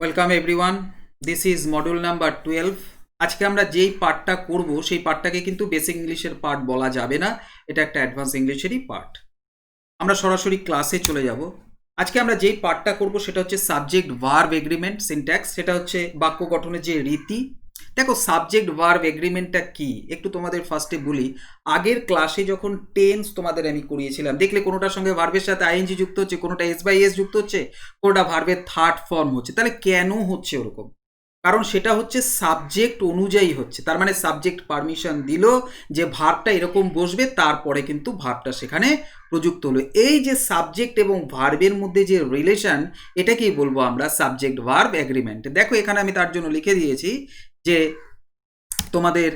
Welcome everyone, this is module number 12। আজকে আমরা যেই পার্টটা করব সেই পার্টটাকে কিন্তু বেসিক ইংলিশের পার্ট বলা যাবে না, এটা একটা অ্যাডভান্স ইংলিশেরই পার্ট। আমরা সরাসরি ক্লাসে চলে যাব। আজকে আমরা যেই পার্টটা করব সেটা হচ্ছে সাবজেক্ট ভার্ব এগ্রিমেন্ট সিনট্যাক্স, সেটা হচ্ছে বাক্য গঠনের যে রীতি। দেখো সাবজেক্ট ভার্ব এগ্রিমেন্টটা কি একটু তোমাদের ফার্স্টে বলি। আগের ক্লাসে যখন টেন্স তোমাদের আমি করিয়েছিলাম, দেখলে কোনোটার সঙ্গে ভার্বের সাথে আইএনজি যুক্ত হচ্ছে, কোনোটা এস বাই এস যুক্ত হচ্ছে, কোনোটা ভার্বের থার্ড ফর্ম হচ্ছে। তাহলে কেন হচ্ছে ওরকম? কারণ সেটা হচ্ছে সাবজেক্ট অনুযায়ী হচ্ছে। তার মানে সাবজেক্ট পারমিশন দিল যে ভার্বটা এরকম বসবে, তারপরে কিন্তু ভার্বটা সেখানে প্রযুক্ত হলো। এই যে সাবজেক্ট এবং ভার্বের মধ্যে যে রিলেশন, এটাকেই বলবো আমরা সাবজেক্ট ভার্ব এগ্রিমেন্ট। দেখো এখানে আমি তার জন্য লিখে দিয়েছি যে তোমাদের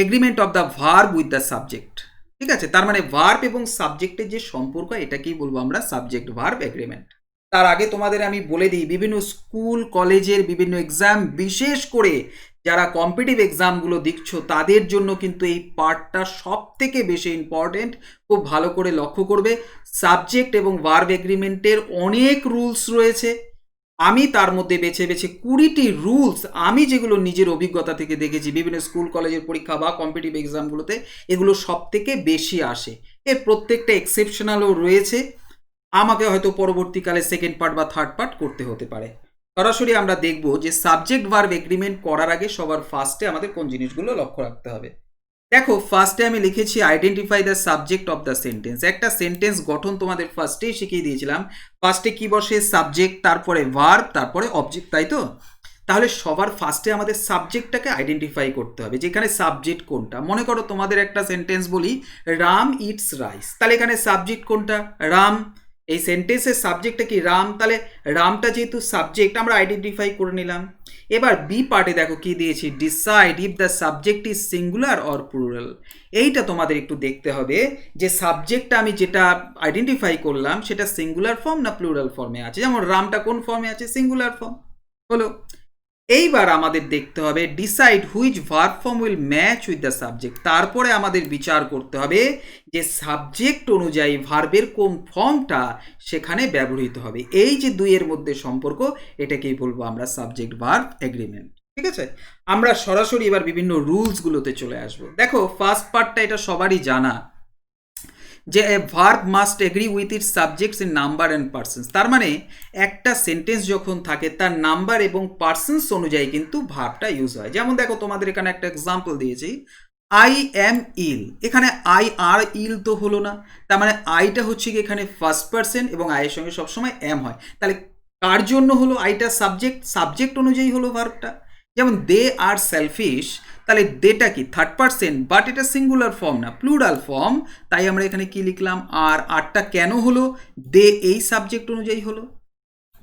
agreement of the verb with the subject. ঠিক আছে, তার মানে ভার্ব এবং সাবজেক্টের যে সম্পর্ক, এটাকেই বলবো আমরা সাবজেক্ট ভার্ব এগ্রিমেন্ট। তার আগে তোমাদের আমি বলে দিই, বিভিন্ন স্কুল কলেজের বিভিন্ন এক্সাম, বিশেষ করে যারা কম্পিটিটিভ এক্সামগুলো দিচ্ছ তাদের জন্য কিন্তু এই পার্টটা সব থেকে বেশি ইম্পর্টেন্ট। খুব ভালো করে লক্ষ্য করবে, সাবজেক্ট এবং ভার্ব এগ্রিমেন্টের অনেক রুলস রয়েছে। আমি তার মধ্যে বেছে বেছে 20টি রুলস, আমি যেগুলো নিজের অভিজ্ঞতা থেকে দেখেছি বিভিন্ন স্কুল কলেজের পরীক্ষা বা কম্পিটিটিভ এক্সামগুলোতে, এগুলো সব থেকে বেশি আসে। এর প্রত্যেকটা এক্সেপশনালও রয়েছে, আমাকে হয়তো পরবর্তীকালে সেকেন্ড পার্ট বা থার্ড পার্ট করতে হতে পারে। সরাসরি আমরা দেখব যে সাবজেক্ট ভার্ব এগ্রিমেন্ট করার আগে সবার ফার্স্টে আমাদের কোন জিনিসগুলো লক্ষ্য রাখতে হবে। দেখো ফার্স্টে আমি লিখেছি identify the subject of the sentence. একটা সেন্টেন্স গঠন তোমাদের ফার্স্টেই শিখিয়ে দিয়েছিলাম। ফার্স্টে কি বসে? সাবজেক্ট, তারপরে ভার্ব, তারপরে অবজেক্ট, তাই তো? তাহলে সবার ফার্স্টে আমাদের সাবজেক্টটাকে আইডেন্টিফাই করতে হবে, যেখানে সাবজেক্ট কোনটা। মনে করো তোমাদের একটা সেন্টেন্স বলি, রাম ইটস রাইস, তাহলে এখানে সাবজেক্ট কোনটা? রাম। এই সেন্টেন্সের সাবজেক্টটা কি? রাম। তাহলে রামটা যেহেতু সাবজেক্ট, আমরা আইডেন্টিফাই করে নিলাম। এবার বি পার্টে দেখো কি দিয়েছি, decide if the subject is singular or plural. এইটা তোমাদের একটু দেখতে হবে যে সাবজেক্টটা আমি যেটা আইডেন্টিফাই করলাম সেটা সিঙ্গুলার ফর্ম না প্লুরাল ফর্মে আছে। যেমন রামটা কোন ফর্মে আছে? সিঙ্গুলার ফর্ম হলো। এইবার আমাদের দেখতে হবে decide which verb form will match with the subject. তারপরে আমাদের বিচার করতে হবে যে সাবজেক্ট অনুযায়ী ভার্বের কোন ফর্মটা সেখানে ব্যবহৃত হবে। এই যে দুইয়ের মধ্যে সম্পর্ক, এটাকেই বলবো আমরা সাবজেক্ট ভার্ব এগ্রিমেন্ট। ঠিক আছে, আমরা সরাসরি এবার বিভিন্ন রুলসগুলোতে চলে আসব। দেখো ফার্স্ট পার্টটা এটা সবারই জানা যে a verb must agree with its subjects in number and persons. তার মানে একটা সেন্টেন্স যখন থাকে তার নাম্বার এবং পার্সনস অনুযায়ী কিন্তু ভার্বটা ইউজ হয়। যেমন দেখো তোমাদের এখানে একটা এক্সাম্পল দিয়েছি, আই অ্যাম ইল। এখানে আই আর ইল তো হলো না, তার মানে আইটা হচ্ছে কি এখানে ফার্স্ট পার্সন এবং আইয়ের সঙ্গে সবসময় অ্যাম হয়। তাহলে কার জন্য হলো? আইটা সাবজেক্ট, সাবজেক্ট অনুযায়ী হলো ভার্বটা। যেমন দে আর সেলফিশ, তাহলে দেটা কি? থার্ড পার্সন, বাট এটা সিঙ্গুলার ফর্ম না, প্লুরাল ফর্ম। তাই আমরা এখানে কি লিখলাম? আর আরটা কেন হলো? দে এই সাবজেক্ট অনুযায়ী হলো।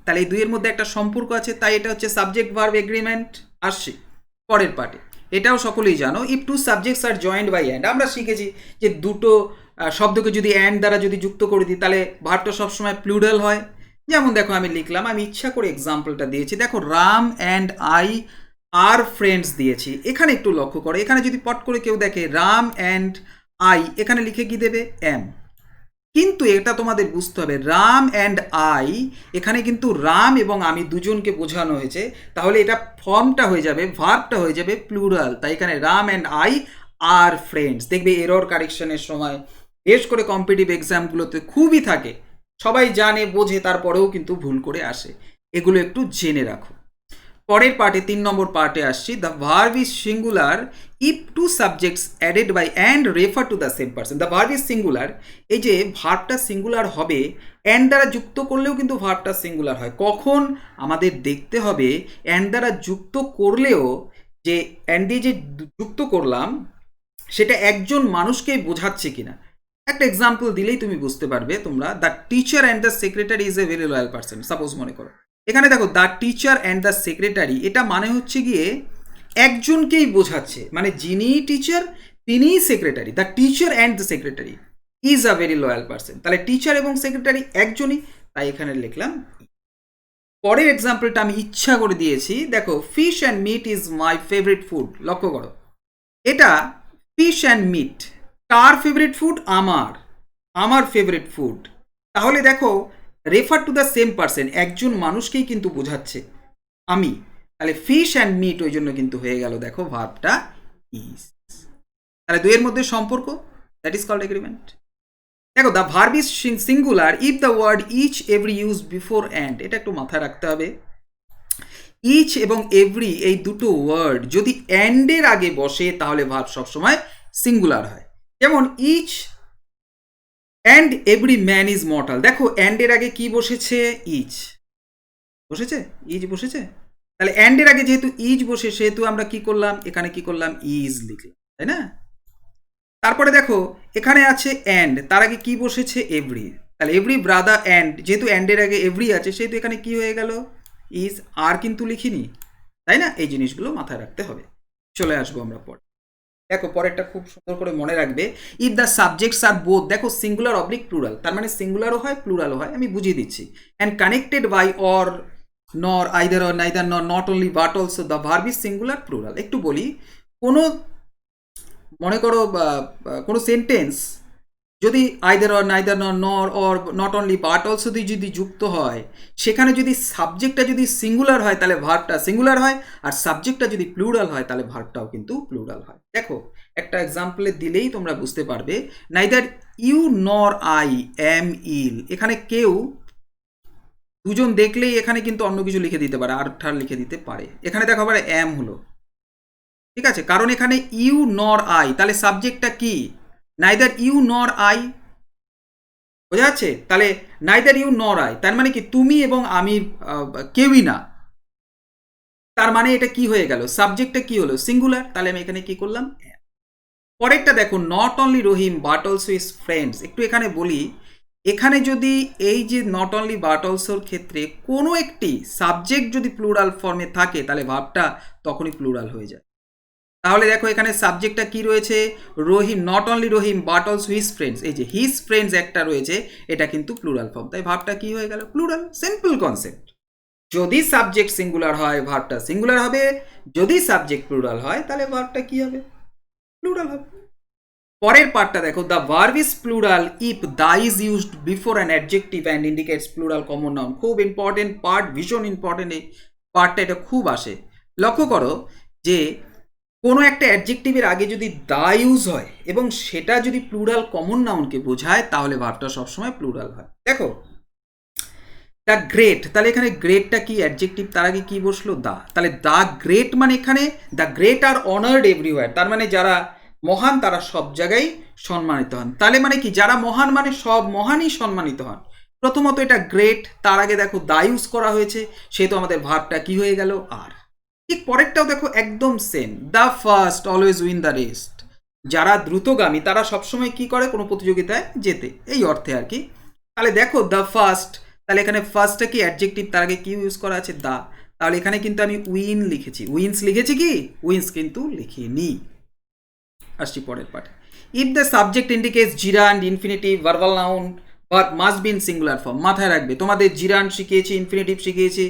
তাহলে এই দুইয়ের মধ্যে একটা সম্পর্ক আছে, তাই এটা হচ্ছে সাবজেক্ট ভার্ব এগ্রিমেন্ট। আসছি পরের পার্টে। এটাও সকলেই জানো, if two subjects are joined by and. আমরা শিখেছি যে দুটো শব্দকে যদি অ্যান্ড দ্বারা যদি যুক্ত করে দিই তাহলে ভার্বটা সবসময় প্লুরাল হয়। যেমন দেখো আমি লিখলাম, আমি ইচ্ছা করে এক্সাম্পলটা দিয়েছি। দেখো Ram and I are friends দিয়েছি। এখানে একটু লক্ষ্য করো, এখানে যদি পট করে কেউ দেখে রাম অ্যান্ড আই, এখানে লিখে কি দেবে? অ্যাম। কিন্তু এটা তোমাদের বুঝতে হবে, রাম অ্যান্ড আই, এখানে কিন্তু রাম এবং আমি দুজনকে বোঝানো হয়েছে। তাহলে এটা ফর্মটা হয়ে যাবে, ভার্বটা হয়ে যাবে প্লুরাল। তাই এখানে Ram and I are friends. দেখবে এরর কারেকশনের সময় বিশেষ করে কম্পিটিটিভ এক্সামগুলোতে খুবই থাকে, সবাই জানে বোঝে, তারপরেও কিন্তু ভুল করে আসে। এগুলো একটু জেনে রাখো। পরের পার্টে 3 নম্বর পার্টে আসছি, the verb is singular if two subjects added by and refer to the same person. The verb is singular, এই যে ভার্বটা সিঙ্গুলার হবে, অ্যান্ড দ্বারা যুক্ত করলেও কিন্তু ভার্বটা সিঙ্গুলার হয়। কখন? আমাদের দেখতে হবে অ্যান্ড দ্বারা যুক্ত করলেও যে অ্যান্ড দিয়ে যে যুক্ত করলাম সেটা একজন মানুষকেই বোঝাচ্ছে কিনা। একটা এক্সাম্পল দিলেই তুমি বুঝতে পারবে তোমরা। The teacher and the secretary is a very loyal person. Suppose মনে করো এখানে দেখো the teacher and the secretary, এটা মানে হচ্ছে গিয়ে একজনকেই বোঝাচ্ছে, মানে যিনি টিচার তিনিই secretary. The teacher and the secretary is a very loyal person. তাহলে টিচার এবং সেক্রেটারি একজনই, তাই এখানে লিখলাম। পরের এক্সাম্পলটা আমি ইচ্ছা করে দিয়েছি, দেখো fish and meat is my favourite food. লক্ষ্য করো, এটা ফিশ অ্যান্ড মিট, কার ফেভারিট ফুড? আমার, আমার ফেভারিট ফুড। তাহলে দেখো refer to the same person, একজন মানুষকেই কিন্তু বোঝাচ্ছে। আমি, তাহলে ফিশ অ্যান্ড মিট ওই জন্য কিন্তু হয়ে গেল দেখো ভার্বটা ইজ। তাহলে দুইয়ের মধ্যে সম্পর্ক, দ্যাট ইজ কল্ড এগ্রিমেন্ট। দেখো the verb is singular if the word each every use before and, এটা একটু মাথায় রাখতে হবে। ইচ এবং এভরি এই দুটো ওয়ার্ড যদি অ্যান্ডের আগে বসে তাহলে ভার্ব সবসময় সিঙ্গুলার হয়। যেমন each and every man is mortal, দেখো অ্যান্ডের আগে কি বসেছে? ইচ বসেছে, ইজ বসেছে। তাহলে অ্যান্ডের আগে যেহেতু ইজ বসে সেহেতু আমরা কি করলাম, এখানে কি করলাম, ইজ লিখলাম, তাই না? তারপরে দেখো এখানে আছে অ্যান্ড, তার আগে কি বসেছে? এভরি। তাহলে এভরি ব্রাদার অ্যান্ড, যেহেতু অ্যান্ডের আগে এভরি আছে সেহেতু এখানে কি হয়ে গেল? ইজ। আর কিন্তু লিখিনি, তাই না? এই জিনিসগুলো মাথায় রাখতে হবে। চলে আসবো আমরা পরে। দেখো পরেরটা খুব সুন্দর করে মনে রাখবে, if the subjects are both, দেখো সিঙ্গুলার অবলিক প্লুরাল, তার মানে সিঙ্গুলারও হয় প্লুরালও হয়, আমি বুঝিয়ে দিচ্ছি। And connected by or nor either or neither nor not only but also, the verb is singular plural. একটু বলি, কোনো মনে করো কোনো সেন্টেন্স যদি আইদার অর নাইদার নর নর or not only but also দিয়ে যদি যুক্ত হয়, সেখানে যদি সাবজেক্টটা যদি সিঙ্গুলার হয় তাহলে ভার্বটা সিঙ্গুলার হয়, আর সাবজেক্টটা যদি প্লুরাল হয় তাহলে ভার্বটাও কিন্তু প্লুরাল হয়। দেখো একটা এক্সাম্পলে দিলেই তোমরা বুঝতে পারবে। Neither you nor I am ill, এখানে কেউ দুজন দেখলেই এখানে কিন্তু অন্য কিছু লিখে দিতে পারে, আর ঠার লিখে দিতে পারে। এখানে দেখো আবার অ্যাম হলো, ঠিক আছে, কারণ এখানে ইউ নর আই, তাহলে সাবজেক্টটা কি? নাইদার ইউ নর আই, বোঝা যাচ্ছে? তাহলে নাইদার ইউ নর আই তার মানে কি তুমি এবং আমি কেউই না, তার মানে এটা কি হয়ে গেল? সাবজেক্টটা কি হলো? সিঙ্গুলার। তাহলে আমি এখানে কি করলাম? পরেরটা দেখো, not only Rahim but also is friends. একটু এখানে বলি, এখানে যদি এই যে নট অনলি বাট অলসোর ক্ষেত্রে কোনো একটি সাবজেক্ট যদি প্লুরাল ফর্মে থাকে তাহলে ভার্বটা তখনই প্লুরাল হয়ে যায়। তাহলে দেখো এখানে সাবজেক্টটা কি রয়েছে? Rahim, not only Rahim but also his friends, এই যে হিজ ফ্রেন্ডস একটা রয়েছে, এটা কিন্তু প্লুরাল ফর্ম, তাই ভার্বটা কি হয়ে গেল? প্লুরাল। Simple concept. যদি সাবজেক্ট সিঙ্গুলার হয় ভার্বটা সিঙ্গুলার হবে, যদি সাবজেক্ট প্লুরাল হয় তাহলে ভার্বটা কি হবে? প্লুরাল হবে। পরের পার্টটা দেখো, the verb is plural if the is used before an adjective and indicates plural common noun. খুব ইম্পর্টেন্ট পার্ট, ভীষণ ইম্পর্টেন্ট এই পার্টটা, এটা খুব আসে। লক্ষ্য করো যে কোনো একটা অ্যাডজেক্টিভের আগে যদি দা ইউজ হয় এবং সেটা যদি প্লুরাল কমন নাউনকে বোঝায় তাহলে ভার্বটা সবসময় প্লুরাল হয়। দেখো দ্য গ্রেট, তাহলে এখানে গ্রেটটা কি? অ্যাডজেক্টিভ, তার আগে কি বসলো? দা। তাহলে দ্য গ্রেট মানে এখানে the great are honoured everywhere, তার মানে যারা মহান তারা সব জায়গায় সম্মানিত হন। তাহলে মানে কি? যারা মহান মানে সব মহানই সম্মানিত হন। প্রথমত এটা গ্রেট, তার আগে দেখো দা ইউজ করা হয়েছে, সেহেতু আমাদের ভার্বটা কি হয়ে গেল? আর। ঠিক পরেরটাও দেখো একদম same, the first always win the rest, যারা দ্রুতগামী তারা সবসময় কি করে? কোনো প্রতিযোগিতায় যেতে, এই অর্থে আর কি। তাহলে দেখো দ্য ফার্স্ট, তাহলে এখানে ফার্স্টটা কি? অ্যাডজেক্টিভ, তার আগে কি ইউজ করা আছে? দা। তাহলে এখানে কিন্তু আমি উইন লিখেছি, উইন্স লিখেছি কি? উইন্স কিন্তু লিখিনি। আসছি পরের part. If the subject indicates জিরান্ড infinitive verbal noun verb must be in singular form. মাথায় রাখবে, তোমাদের জিরান্ড শিখিয়েছি, ইনফিনিটিভ শিখিয়েছি,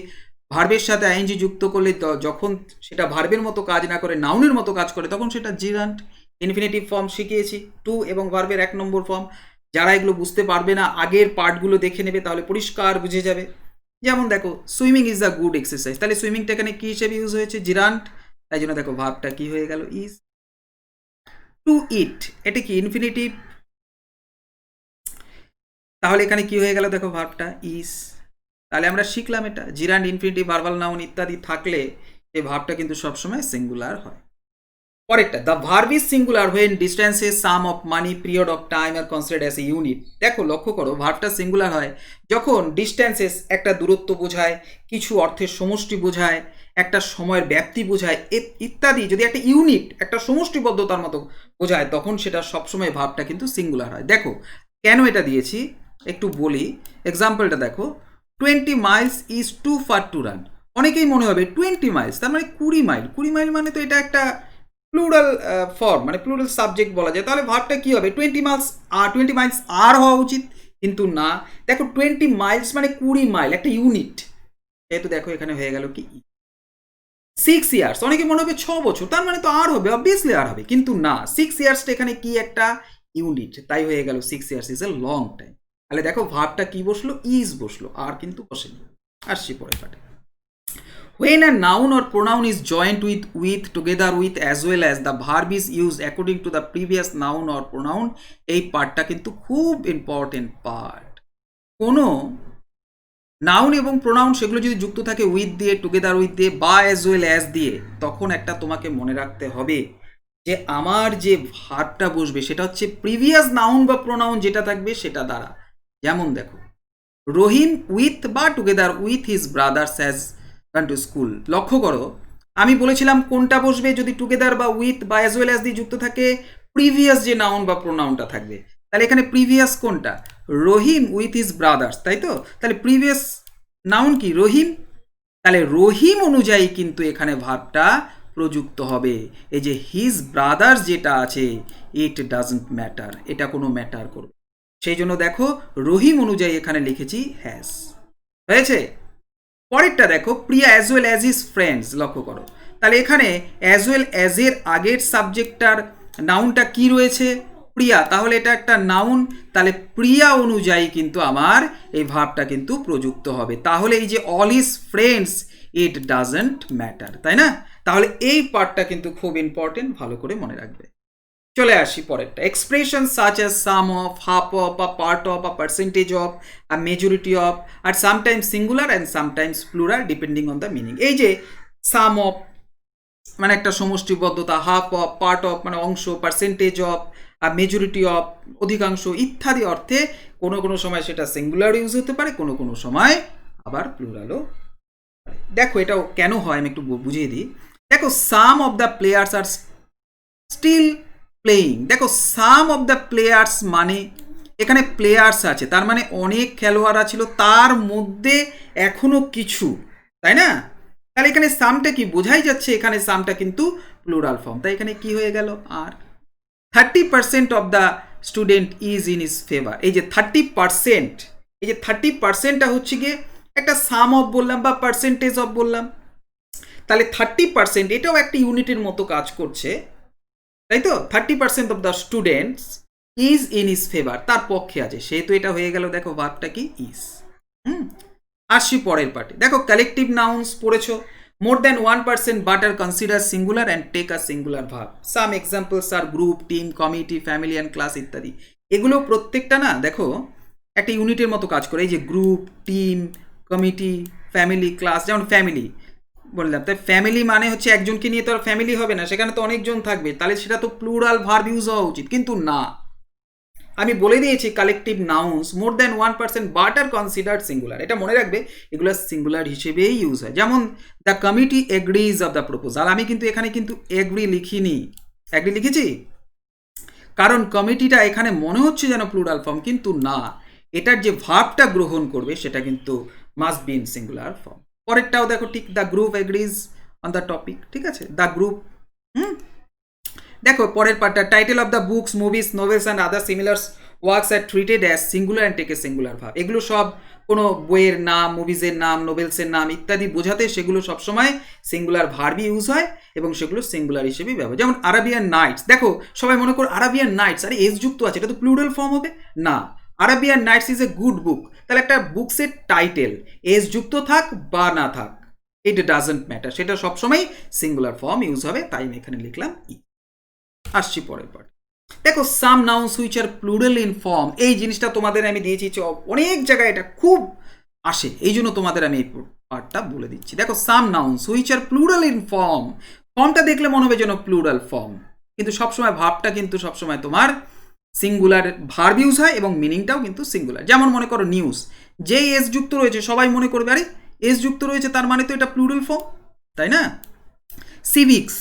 ভার্বের সাথে আইএনজি যুক্ত করলে যখন সেটা ভার্বের মতো কাজ না করে নাউনের মতো কাজ করে তখন সেটা জিরান্ড। ইনফিনিটিভ ফর্ম শিখিয়েছি, টু এবং ভার্বের 1 নম্বর ফর্ম। যারা এগুলো বুঝতে পারবে না আগের পার্টগুলো দেখে নেবে, তাহলে পরিষ্কার বুঝে যাবে। যেমন দেখো swimming is a good exercise, তাহলে সুইমিংটা এখানে কি হিসেবে ইউজ হয়েছে? জিরান্ড। তাই জন্য দেখো ভার্বটা কি হয়ে গেল? ইজ। টু ইট, এটা কি? ইনফিনিটিভ, তাহলে এখানে কি হয়ে গেল? দেখো ভার্বটা ইজ। তাহলে আমরা শিখলাম এটা, জিরান্ড, ইনফিনিটিভ, ভার্বাল নাউন ইত্যাদি থাকলে এই ভার্বটা কিন্তু সবসময় সিঙ্গুলার হয়। পরেরটা, the verb is singular when distances some of money period of time R considered as a unit. দেখো লক্ষ্য করো, ভার্বটা সিঙ্গুলার হয় যখন ডিস্টেন্সেস একটা দূরত্ব বোঝায়, কিছু অর্থের সমষ্টি বোঝায়, একটা সময়ের ব্যাপ্তি বোঝায় ইত্যাদি, যদি একটা ইউনিট একটা সমষ্টিবদ্ধতার মতো বোঝায় তখন সেটা সবসময় ভার্বটা কিন্তু সিঙ্গুলার হয়। দেখো কেন এটা দিয়েছি একটু বলি, এক্সাম্পলটা দেখো, 20 miles is too far to run. অনেকেই মনে হবে 20 মাইলস তার মানে 20 মাইল, 20 মাইল মানে তো এটা একটা প্লুরাল ফর্ম, মানে প্লুরাল সাবজেক্ট বলা যায়, তাহলে ভার্বটা কি হবে? 20 মাইলস আর, 20 মাইলস আর হওয়া উচিত, কিন্তু না। দেখো 20 মাইলস মানে 20 মাইল, একটা ইউনিট, যেহেতু দেখো এখানে হয়ে গেল কি 6 ইয়ার্স। অনেকে মনে হবে 6 বছর, তার মানে তো আর হবে, অবভিয়াসলি আর হবে, কিন্তু না, 6 ইয়ার্সটা এখানে কি? একটা ইউনিট, তাই হয়ে গেল 6 years is a long time. তাহলে দেখো ভার্বটা কি বসলো? ইজ বসলো, আর কিন্তু বসেনি। আসছি পরের পার্টে। When a noun or pronoun is joined with together with as well as the verb is used according to the previous noun or pronoun, এই পার্টটা কিন্তু খুব ইম্পর্টেন্ট পার্ট। কোনো নাউন এবং প্রোনাউন সেগুলো যদি যুক্ত থাকে উইথ দিয়ে, টুগেদার উইথ দিয়ে বা অ্যাজ ওয়েল অ্যাজ দিয়ে, তখন একটা তোমাকে মনে রাখতে হবে যে আমার যে ভার্বটা বসবে সেটা হচ্ছে প্রিভিয়াস নাউন বা প্রোনাউন যেটা থাকবে সেটা দ্বারা। যেমন দেখো, রহিম উইথ বা together with his brothers has gone to school. লক্ষ্য করো, আমি বলেছিলাম কোনটা বসবে যদি টুগেদার বা উইথ বা অ্যাজ ওয়েল অ্যাজ দিয়ে যুক্ত থাকে, প্রিভিয়াস যে নাউন বা প্রোনাউনটা থাকবে। তাহলে এখানে প্রিভিয়াস কোনটা? রহিম উইথ হিজ ব্রাদার্স, তাই তো? তাহলে প্রিভিয়াস নাউন কি? রহিম। তাহলে রহিম অনুযায়ী কিন্তু এখানে ভার্বটা প্রযুক্ত হবে। এই যে হিজ ব্রাদার্স যেটা আছে, ইট ডাজন্ট ম্যাটার, এটা কোনো ম্যাটার করবে, সেই জন্য দেখো রহিম অনুযায়ী এখানে লিখেছি হ্যাজ। হয়েছে? পরেরটা দেখো, Priya as well as his friends. লক্ষ্য করো, তাহলে এখানে অ্যাজ ওয়েল অ্যাজ এর আগের সাবজেক্টটার নাউনটা কি রয়েছে? প্রিয়া। তাহলে এটা একটা নাউন, তাহলে প্রিয়া অনুযায়ী কিন্তু আমার এই ভার্বটা কিন্তু প্রযুক্ত হবে। তাহলে এই যে all his friends, it doesn't matter, তাই না? তাহলে এই পার্টটা কিন্তু খুব ইম্পর্টেন্ট, ভালো করে মনে রাখবে। চলে আসি পরেরটা, expression such as some of, half of, a part of, a percentage of, a majority of, are sometimes singular and sometimes plural depending on the meaning. এই যে সাম অফ মানে একটা সমষ্টিবদ্ধতা, হাফ অফ পার্ট অফ মানে অংশ, percentage of আর majority of অধিকাংশ ইত্যাদি অর্থে কোনো কোনো সময় সেটা সিঙ্গুলার ইউজ হতে পারে, কোনো কোনো সময় আবার প্লুরালও। দেখো এটাও কেন হয় আমি একটু বুঝিয়ে দিই। দেখো some of the players are still playing. দেখো সাম অফ দ্য প্লেয়ার্স মানে এখানে প্লেয়ার্স আছে, তার মানে অনেক খেলোয়াড়রা ছিল, তার মধ্যে এখনো কিছু, তাই না? তাহলে এখানে সামটা কি বোঝাই যাচ্ছে, এখানে সামটা কিন্তু প্লুরাল ফর্ম, তাই এখানে কি হয়ে গেল? আর 30% of the student is in his favour. এই যে 30%, এই যে 30%টা হচ্ছে গিয়ে একটা সাম অফ বললাম বা পার্সেন্টেজ অফ বললাম, তাহলে 30% এটাও একটা ইউনিটের মতো কাজ করছে, তাই তো? 30% of the students is in his favour, তার পক্ষে আছে, সেহেতু এটা হয়ে গেল। দেখো ভার্বটা কি? ইজ। আসছি পরের পার্টি। দেখো কালেকটিভ নাউন্স পড়েছো, more than 1% but are considered singular and take a singular verb. Some examples are group, team, committee, family and class ইত্যাদি। এগুলো প্রত্যেকটা না দেখো একটা ইউনিটের মতো কাজ করে। এই যে group, team, committee, family, class. যেমন ফ্যামিলি বললাম, তাই ফ্যামিলি মানে হচ্ছে একজনকে নিয়ে তো আর ফ্যামিলি হবে না, সেখানে তো অনেকজন থাকবে, তাহলে সেটা তো প্লুরাল ভার্ব ইউজ হওয়া উচিত, কিন্তু না। আমি বলে দিয়েছি collective nouns more than 1% but R considered singular, এটা মনে রাখবে, এগুলো সিঙ্গুলার হিসেবেই ইউজ হয়। যেমন the committee agrees of the proposal, আমি কিন্তু এখানে কিন্তু এগ্রি লিখিনি, এগ্রি লিখেছি কারণ কমিটিটা এখানে মনে হচ্ছে যেন প্লুরাল ফর্ম, কিন্তু না, এটার যে ভার্বটা গ্রহণ করবে সেটা কিন্তু must be in singular form. পরেরটাও দেখো ঠিক, the group agrees on the topic, ঠিক আছে, দ্য গ্রুপ। দেখো পরের পার্টটা, title of the books, movies, novels and other similar works are treated as singular and take a singular verb. এগুলো সব কোনো বইয়ের নাম, মুভিজের নাম, নোভেলসের নাম ইত্যাদি বোঝাতে সেগুলো সবসময় সিঙ্গুলার ভার্বই ইউজ হয় এবং সেগুলো সিঙ্গুলার হিসেবেই ব্যবহার। যেমন আরাবিয়ান নাইটস, দেখো সবাই মনে করো আরাবিয়ান নাইটস, আরে এস যুক্ত আছে, এটা তো প্লুরাল ফর্ম হবে না। Arabian Nights is a good book, তাহলে একটা বুকসের টাইটেল এস যুক্ত থাক বা না থাক, ইট ডাজন্ট ম্যাটার, সেটা সবসময় সিঙ্গুলার ফর্ম ইউজ হবে, তাই আমি এখানে লিখলাম ই। আসছি পরের পার্ট। দেখো some nouns which are plural in form, এই জিনিসটা তোমাদের আমি দিয়েছি, অনেক জায়গায় এটা খুব আসে, এই জন্য তোমাদের আমি এই পার্টটা বলে দিচ্ছি। দেখো some nouns which are plural in form, ফর্মটা দেখলে মনে হবে যেন প্লুরাল ফর্ম, কিন্তু সবসময় ভার্বটা কিন্তু সবসময় তোমার সিঙ্গুলার ভার্ব ইউজ হয় এবং মিনিংটাও কিন্তু সিঙ্গুলার। যেমন মনে করো নিউজ, যে এস যুক্ত রয়েছে সবাই মনে করবে আরে এস যুক্ত রয়েছে তার মানে তো এটা প্লুরাল ফর্ম, তাই না? সিভিক্স,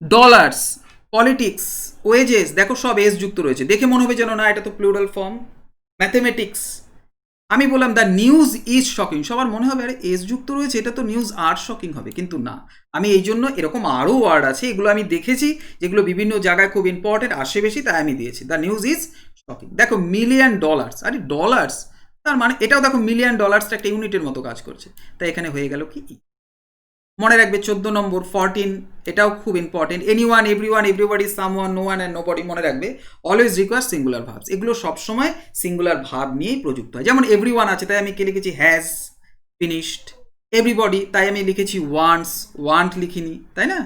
ডলার্স, পলিটিক্স, ওয়েজেস, দেখো সব এস যুক্ত রয়েছে, দেখে মনে হবে যেন না এটা তো প্লুরাল ফর্ম। ম্যাথমেটিক্স, আমি বললাম দ্য নিউজ ইজ শকিং, সবার মনে হবে আরে এস যুক্ত রয়েছে এটা তো নিউজ আর শকিং হবে, কিন্তু না, আমি এই জন্য এরকম আরও ওয়ার্ড আছে, এগুলো আমি দেখেছি যেগুলো বিভিন্ন জায়গায় খুব ইম্পর্টেন্ট আসে বেশি, তাই আমি দিয়েছি দ্য নিউজ ইজ শকিং। দেখো মিলিয়ন ডলার্স, আরে ডলার্স তার মানে এটাও দেখো মিলিয়ন ডলার্সটা একটা ইউনিটের মতো কাজ করছে, তাই এখানে হয়ে গেল কি? মনে রাখবে 14 নম্বর 14, এটাও খুব important. Anyone, everyone, everybody, someone, no one and nobody, মনে রাখবে অলওয়েজ রিকোয়ার সিঙ্গুলার ভার্বস, এগুলো সবসময় সিঙ্গুলার ভার্ব নিয়েই প্রযুক্ত হয়। যেমন এভরিওয়ান আছে, তাই আমি কে লিখেছি হ্যাজ ফিনিশড, এভরিবডি, তাই আমি লিখেছি ওয়ান্টস, ওয়ান্ট লিখিনি, তাই না?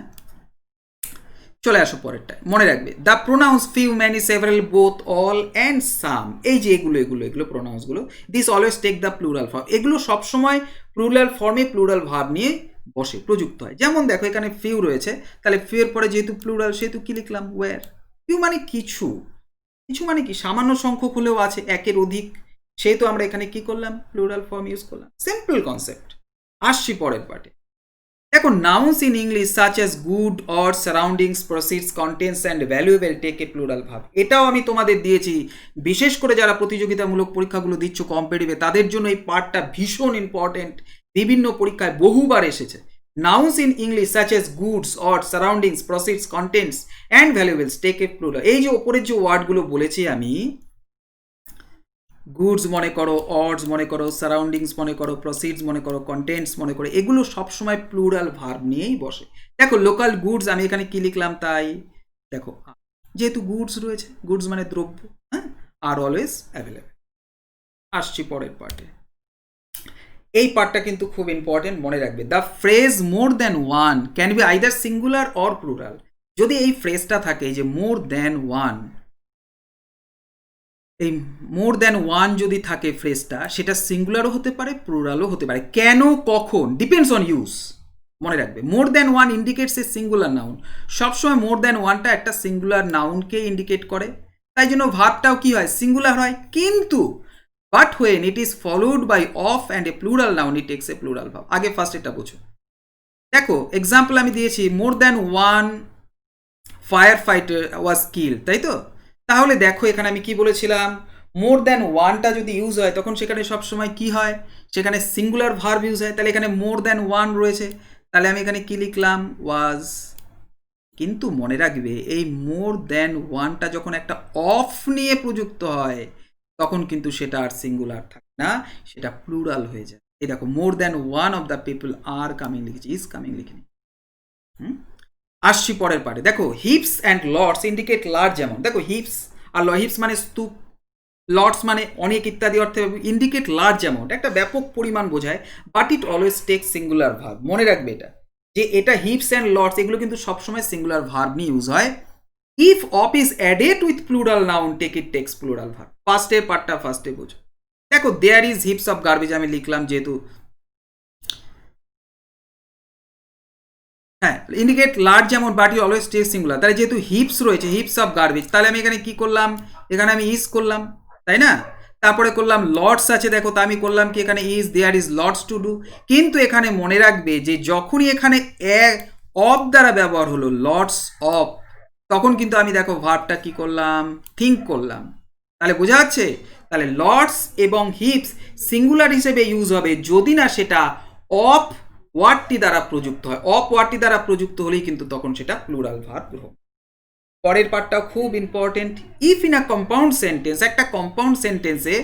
চলে আসো পরেরটা, মনে রাখবে the pronouns few many several both all and some, এই যে এগুলো প্রোনাউন্সগুলো, this always take the plural form, এগুলো সবসময় প্লুরাল ফর্মে প্লুরাল ভার্ব নিয়ে বসে, প্রযুক্ত হয়। যেমন দেখো এখানে ফিউ রয়েছে, তাহলে ফিউ এর পরে যেহেতু প্লুরাল সেহেতু কি লিখলাম ওয়্যার। ফিউ মানে কিছু, কিছু মানে কি সামান্য সংখ্যক হলেও আছে, একের অধিক, সেহেতু আমরা এখানে কি করলাম প্লুরাল ফর্ম ইউজ করলাম। Simple concept. আসছি পরের পার্টে। দেখো nouns in English such as good or surroundings proceeds contents and valuable take a plural verb, এটাও আমি তোমাদের দিয়েছি, বিশেষ করে যারা প্রতিযোগিতামূলক পরীক্ষাগুলো দিচ্ছ কম্পিটিটিভে, তাদের জন্য এই পার্টটা ভীষণ ইম্পর্টেন্ট, বিভিন্ন পরীক্ষায় বহুবার এসেছে। Nouns in English such as goods or surroundings proceeds contents and valuables take a plural, এই যে ওপরের যে ওয়ার্ডগুলো বলেছি আমি, গুডস মনে করো, অডস মনে করো, সারাউন্ডিংস মনে করো, প্রসিডস মনে করো, কন্টেন্টস মনে করো, এগুলো সবসময় প্লুরাল ভার্ব নিয়েই বসে। দেখো লোকাল গুডস আমি এখানে কি লিখলাম, তাই দেখো যেহেতু গুডস রয়েছে, গুডস মানে দ্রব্য, হ্যাঁ, আর অলওয়েজ অ্যাভেলেবেল। আসছি পরের পার্টে, এই পার্টটা কিন্তু খুব ইম্পর্টেন্ট, মনে রাখবে the phrase more than one can be either singular or plural, যদি এই ফ্রেজটা থাকে যে মোর দ্যান ওয়ান, এই মোর দ্যান ওয়ান যদি থাকে ফ্রেজটা, সেটা সিঙ্গুলারও হতে পারে প্লুরালও হতে পারে। কেন, কখন, ডিপেন্ডস অন ইউজ। মনে রাখবে মোর than one indicates a singular noun, সবসময় মোর দ্যান ওয়ানটা একটা সিঙ্গুলার নাউনকে ইন্ডিকেট করে, তাই জন্য ভার্বটাও কি হয় সিঙ্গুলার হয়। কিন্তু but when it is followed by of and a plural noun it takes a plural verb. আগে ফার্স্ট এটা বোঝো। দেখো এক্সাম্পল আমি দিয়েছি more than one fire fighter was kill, তাই তো? তাহলে দেখো এখানে আমি কি বলেছিলাম, মোর দ্যান ওয়ানটা যদি ইউজ হয় তখন সেখানে সবসময় কি হয়, সেখানে সিঙ্গুলার ভার্ব ইউজ হয়, তাহলে এখানে মোর দ্যান ওয়ান রয়েছে, তাহলে আমি এখানে কি লিখলাম ওয়াজ। কিন্তু মনে রাখবে এই মোর দ্যান ওয়ানটা যখন একটা অফ নিয়ে প্রযুক্ত হয় তখন কিন্তু সেটা আর সিঙ্গুলার থাকে না, সেটা প্লুরাল হয়ে যায়। এই দেখো more than one of the people are coming লিখেছি, ইজ কামিং লিখিনি। আসছি পরের পার্টে। দেখো heaps and loads indicate large amount, দেখো হিপস আর হিপস মানে স্তূপ, লর্ডস মানে অনেক ইত্যাদি অর্থে ইন্ডিকেট লার্জ অ্যামাউন্ট, একটা ব্যাপক পরিমাণ বোঝায়, but it always take singular verb. মনে রাখবে এটা, যে এটা হিপস অ্যান্ড লর্ডস এগুলো কিন্তু সবসময় সিঙ্গুলার ভার্ব নিয়ে ইউজ হয়। If of is added with plural noun take it takes plural verb. ফার্স্টের পার্টটা ফার্স্টে বোঝো। দেখো there is heaps of garbage আমি লিখলাম, যেহেতু হ্যাঁ indicate large amount but you always take singular, তাহলে যেহেতু হিপস রয়েছে, হিপস অফ গার্বেজ, তাহলে আমি এখানে কি করলাম, এখানে আমি ইজ করলাম, তাই না? তারপরে করলাম লর্ডস আছে, দেখো তা আমি করলাম কি এখানে is, there is lots to do. কিন্তু এখানে মনে রাখবে যে যখনই এখানে অফ দ্বারা ব্যবহার হলো, লর্ডস অফ, তখন কিন্তু আমি দেখো ভার্বটা কি করলাম, থিঙ্ক করলাম। তাহলে বোঝা যাচ্ছে, তাহলে লর্ডস এবং হিপস সিঙ্গুলার হিসেবে ইউজ হবে যদি না সেটা অফ ওয়ার্ডটি দ্বারা প্রযুক্ত হয়। অফ ওয়ার্ডটি দ্বারা প্রযুক্ত হলেই কিন্তু তখন সেটা প্লুরাল ভার্ব গ্রহণ। পরের পার্টটাও খুব important. If in a compound sentence, একটা কম্পাউন্ড সেন্টেন্সে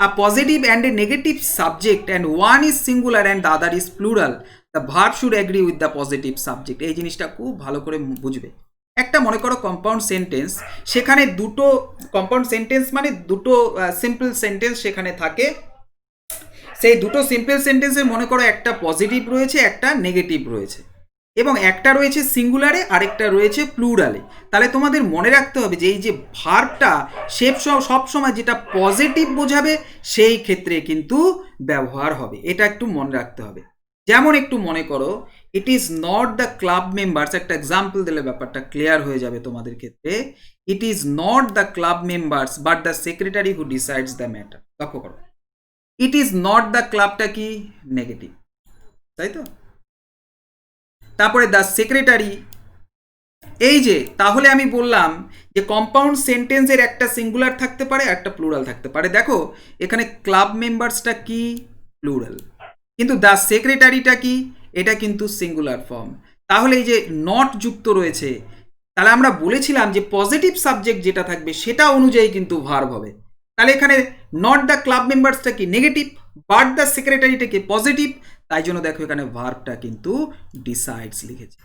a positive and a negative subject and one is singular and the other is plural, the verb should agree with the positive subject. এই জিনিসটা খুব ভালো করে বুঝবে। একটা মনে করো কম্পাউন্ড সেন্টেন্স, সেখানে দুটো কম্পাউন্ড সেন্টেন্স মানে দুটো সিম্পল সেন্টেন্স সেখানে থাকে, সেই দুটো সিম্পল সেন্টেন্সের মনে করো একটা পজিটিভ রয়েছে একটা নেগেটিভ রয়েছে, এবং একটা রয়েছে সিঙ্গুলারে আরেকটা রয়েছে প্লুরালে। তাহলে তোমাদের মনে রাখতে হবে যে এই যে ভার্বটা সবসময় যেটা পজিটিভ বোঝাবে সেই ক্ষেত্রে কিন্তু ব্যবহার হবে, এটা একটু মনে রাখতে হবে। যেমন একটু মনে করো it is not the club members, একটা এক্সাম্পল দিলে ব্যাপারটা ক্লিয়ার হয়ে যাবে তোমাদের ক্ষেত্রে। It is not the club members but the secretary who decides the matter. লক্ষ্য করো ইট ইজ নট দ্য ক্লাবটা কি নেগেটিভ, তাই তো? তারপরে দ্য সেক্রেটারি, এই যে তাহলে আমি বললাম যে কম্পাউন্ড সেন্টেন্সের একটা সিঙ্গুলার থাকতে পারে একটা প্লুরাল থাকতে পারে। দেখো এখানে ক্লাব মেম্বার্সটা কি প্লুরাল, কিন্তু দ্য সেক্রেটারিটা কি, এটা কিন্তু সিঙ্গুলার ফর্ম। তাহলে এই যে নট যুক্ত রয়েছে, তাহলে আমরা বলেছিলাম যে পজিটিভ সাবজেক্ট যেটা থাকবে সেটা অনুযায়ী কিন্তু ভার্ব হবে। তাহলে এখানে নট দ্য ক্লাব মেম্বার্সটা কি নেগেটিভ, বাট দ্য সেক্রেটারিটা কি পজিটিভ, তাই জন্য দেখো এখানে ভার্বটা কিন্তু ডিসাইডস লিখেছে।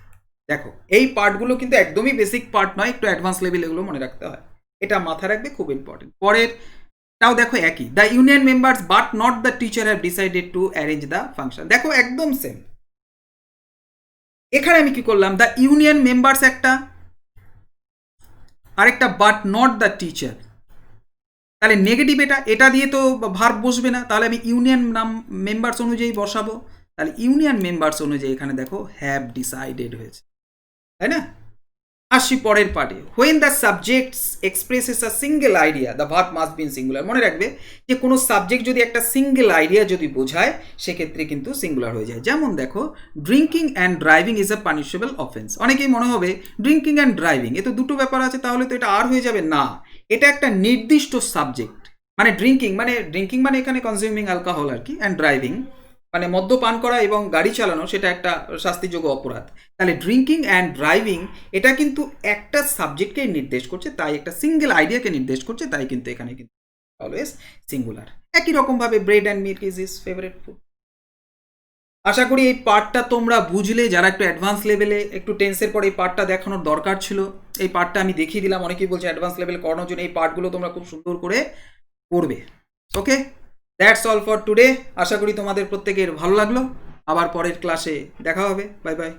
দেখো এই পার্টগুলো কিন্তু একদমই বেসিক পার্ট নয়, একটু অ্যাডভান্স লেভেল, এগুলো মনে রাখতে হয়, এটা মাথায় রাখবে, খুব ইম্পর্টেন্ট। পরের তাও দেখো একই, the union members but not the teacher have decided to arrange the function. দেখো একদম সেম। এখানে আমি কি করলাম, দ্য ইউনিয়ন মেম্বার্স একটা, আরেকটা বাট নট দ্য টিচার, তাহলে নেগেটিভ এটা দিয়ে তো ভার্ব বসবে না, তাহলে আমি ইউনিয়ন নাম মেম্বার্স অনুযায়ী বসাবো। তাহলে ইউনিয়ন মেম্বার্স অনুযায়ী এখানে দেখো হ্যাভ ডিসাইডেড হয়েছে, তাই না? আসি পরের পার্টে, when the subjects expresses a single idea the verb must be in singular. মনে রাখবে যে কোনো সাবজেক্ট যদি একটা সিঙ্গেল আইডিয়া যদি বোঝায় সেক্ষেত্রে কিন্তু সিঙ্গুলার হয়ে যায়। যেমন দেখো, drinking and driving is a punishable offence. অনেকেই মনে হবে ড্রিঙ্কিং অ্যান্ড ড্রাইভিং এ তো দুটো ব্যাপার আছে, তাহলে তো এটা আর হয়ে যাবে না। এটা একটা নির্দিষ্ট সাবজেক্ট, মানে ড্রিঙ্কিং মানে এখানে কনজিউমিং অ্যালকোহল আর কি, অ্যান্ড ড্রাইভিং মানে মদ্যপান করা এবং গাড়ি চালানো, সেটা একটা শাস্তিযোগ্য অপরাধ। তাহলে ড্রিঙ্কিং অ্যান্ড ড্রাইভিং এটা কিন্তু একটা সাবজেক্টকে নির্দেশ করছে, তাই একটা সিঙ্গেল আইডিয়াকে নির্দেশ করছে, তাই কিন্তু এখানে কিন্তু অলওয়েজ সিঙ্গুলার। একই রকমভাবে bread and milk is his favourite food. আশা করি এই পার্টটা তোমরা বুঝলে। যারা একটু অ্যাডভান্স লেভেলে, একটু টেন্সের পর এই পার্টটা দেখানোর দরকার ছিল, এই পার্টটা আমি দেখিয়ে দিলাম। অনেকেই বলছে অ্যাডভান্স লেভেল করানোর জন্য এই পার্টগুলো তোমরা খুব সুন্দর করে পড়বে। ওকে, দ্যাটস অল ফর টুডে। আশা করি তোমাদের প্রত্যেকের ভালো লাগলো। আবার পরের ক্লাসে দেখা হবে। Bye bye.